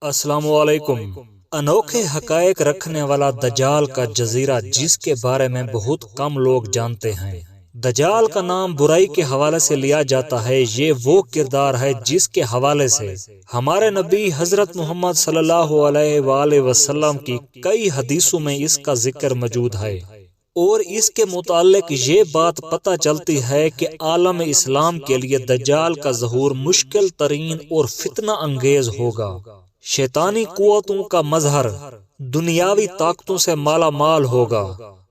السلام علیکم۔ انوکھے حقائق رکھنے والا دجال کا جزیرہ جس کے بارے میں بہت کم لوگ جانتے ہیں۔ دجال کا نام برائی کے حوالے سے لیا جاتا ہے۔ یہ وہ کردار ہے جس کے حوالے سے ہمارے نبی حضرت محمد صلی اللہ علیہ وآلہ وسلم کی کئی حدیثوں میں اس کا ذکر موجود ہے، اور اس کے متعلق یہ بات پتہ چلتی ہے کہ عالم اسلام کے لیے دجال کا ظہور مشکل ترین اور فتنہ انگیز ہوگا۔ شیطانی قوتوں کا مظہر دنیاوی طاقتوں سے مالا مال ہوگا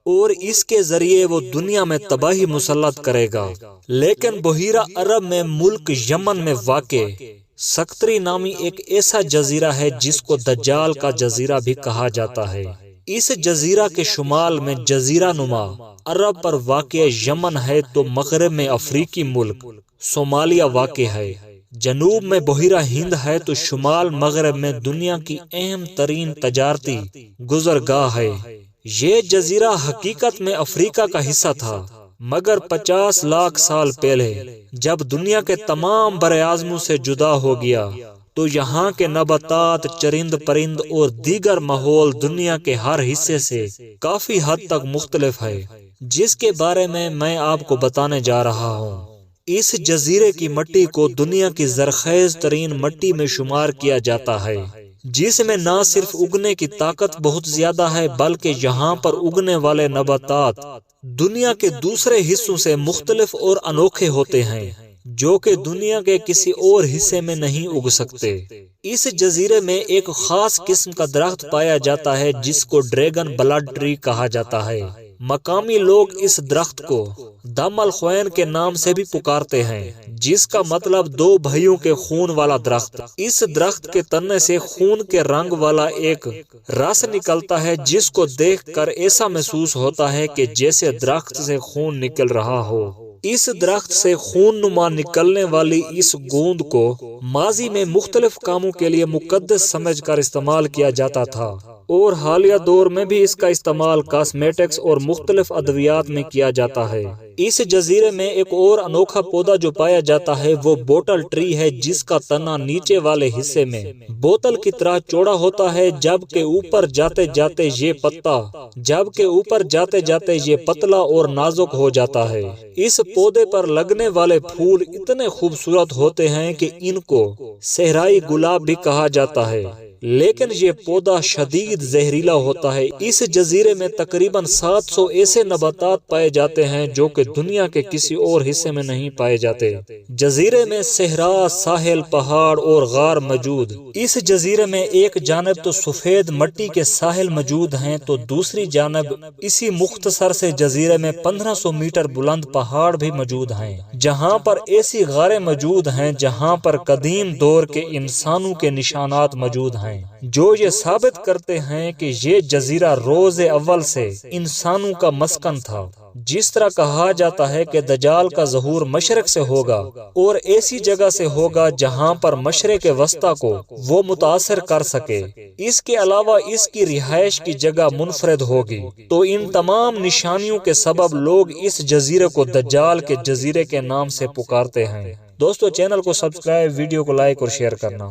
اور اس کے ذریعے وہ دنیا میں تباہی مسلط کرے گا۔ لیکن بحیرہ عرب میں ملک یمن میں واقع سقطری نامی ایک ایسا جزیرہ ہے جس کو دجال کا جزیرہ بھی کہا جاتا ہے۔ اس جزیرہ کے شمال میں جزیرہ نما عرب پر واقع یمن ہے تو مغرب میں افریقی ملک صومالیہ واقع ہے، جنوب میں بحیرہ ہند ہے تو شمال مغرب میں دنیا کی اہم ترین تجارتی گزرگاہ ہے۔ یہ جزیرہ حقیقت میں افریقہ کا حصہ تھا، مگر 50 لاکھ سال پہلے جب دنیا کے تمام براعظموں سے جدا ہو گیا تو یہاں کے نباتات، چرند پرند اور دیگر ماحول دنیا کے ہر حصے سے کافی حد تک مختلف ہے، جس کے بارے میں آپ کو بتانے جا رہا ہوں۔ اس جزیرے کی مٹی کو دنیا کی زرخیز ترین مٹی میں شمار کیا جاتا ہے، جس میں نہ صرف اگنے کی طاقت بہت زیادہ ہے بلکہ یہاں پر اگنے والے نباتات دنیا کے دوسرے حصوں سے مختلف اور انوکھے ہوتے ہیں، جو کہ دنیا کے کسی اور حصے میں نہیں اگ سکتے۔ اس جزیرے میں ایک خاص قسم کا درخت پایا جاتا ہے جس کو ڈریگن بلڈ ٹری کہا جاتا ہے۔ مقامی لوگ اس درخت کو دم الخوین کے نام سے بھی پکارتے ہیں، جس کا مطلب دو بھائیوں کے خون والا درخت۔ اس درخت کے تنے سے خون کے رنگ والا ایک رس نکلتا ہے جس کو دیکھ کر ایسا محسوس ہوتا ہے کہ جیسے درخت سے خون نکل رہا ہو۔ اس درخت سے خون نما نکلنے والی اس گوند کو ماضی میں مختلف کاموں کے لیے مقدس سمجھ کر استعمال کیا جاتا تھا، اور حالیہ دور میں بھی اس کا استعمال کاسمیٹکس اور مختلف ادویات میں کیا جاتا ہے۔ اس جزیرے میں ایک اور انوکھا پودا جو پایا جاتا ہے وہ بوٹل ٹری ہے، جس کا تنا نیچے والے حصے میں بوتل کی طرح چوڑا ہوتا ہے جبکہ اوپر جاتے جاتے یہ پتلا اور نازک ہو جاتا ہے۔ اس پودے پر لگنے والے پھول اتنے خوبصورت ہوتے ہیں کہ ان کو صحرائی گلاب بھی کہا جاتا ہے، لیکن یہ پودا شدید زہریلا ہوتا ہے۔ اس جزیرے میں تقریباً 700 ایسے نباتات پائے جاتے ہیں جو کہ دنیا کے کسی اور حصے میں نہیں پائے جاتے۔ جزیرے میں صحرا، ساحل، پہاڑ اور غار موجود۔ اس جزیرے میں ایک جانب تو سفید مٹی کے ساحل موجود ہیں تو دوسری جانب اسی مختصر سے جزیرے میں 1500 میٹر بلند پہاڑ بھی موجود ہیں، جہاں پر ایسی غاریں موجود ہیں جہاں پر قدیم دور کے انسانوں کے نشانات موجود ہیں، جو یہ ثابت کرتے ہیں کہ یہ جزیرہ روز اول سے انسانوں کا مسکن تھا۔ جس طرح کہا جاتا ہے کہ دجال کا ظہور مشرق سے ہوگا اور ایسی جگہ سے ہوگا جہاں پر مشرق وسطی کو وہ متاثر کر سکے۔ اس کے علاوہ اس کی رہائش کی جگہ منفرد ہوگی۔ تو ان تمام نشانیوں کے سبب لوگ اس جزیرے کو دجال کے جزیرے کے نام سے پکارتے ہیں۔ دوستو، چینل کو سبسکرائب، ویڈیو کو لائک اور شیئر کرنا۔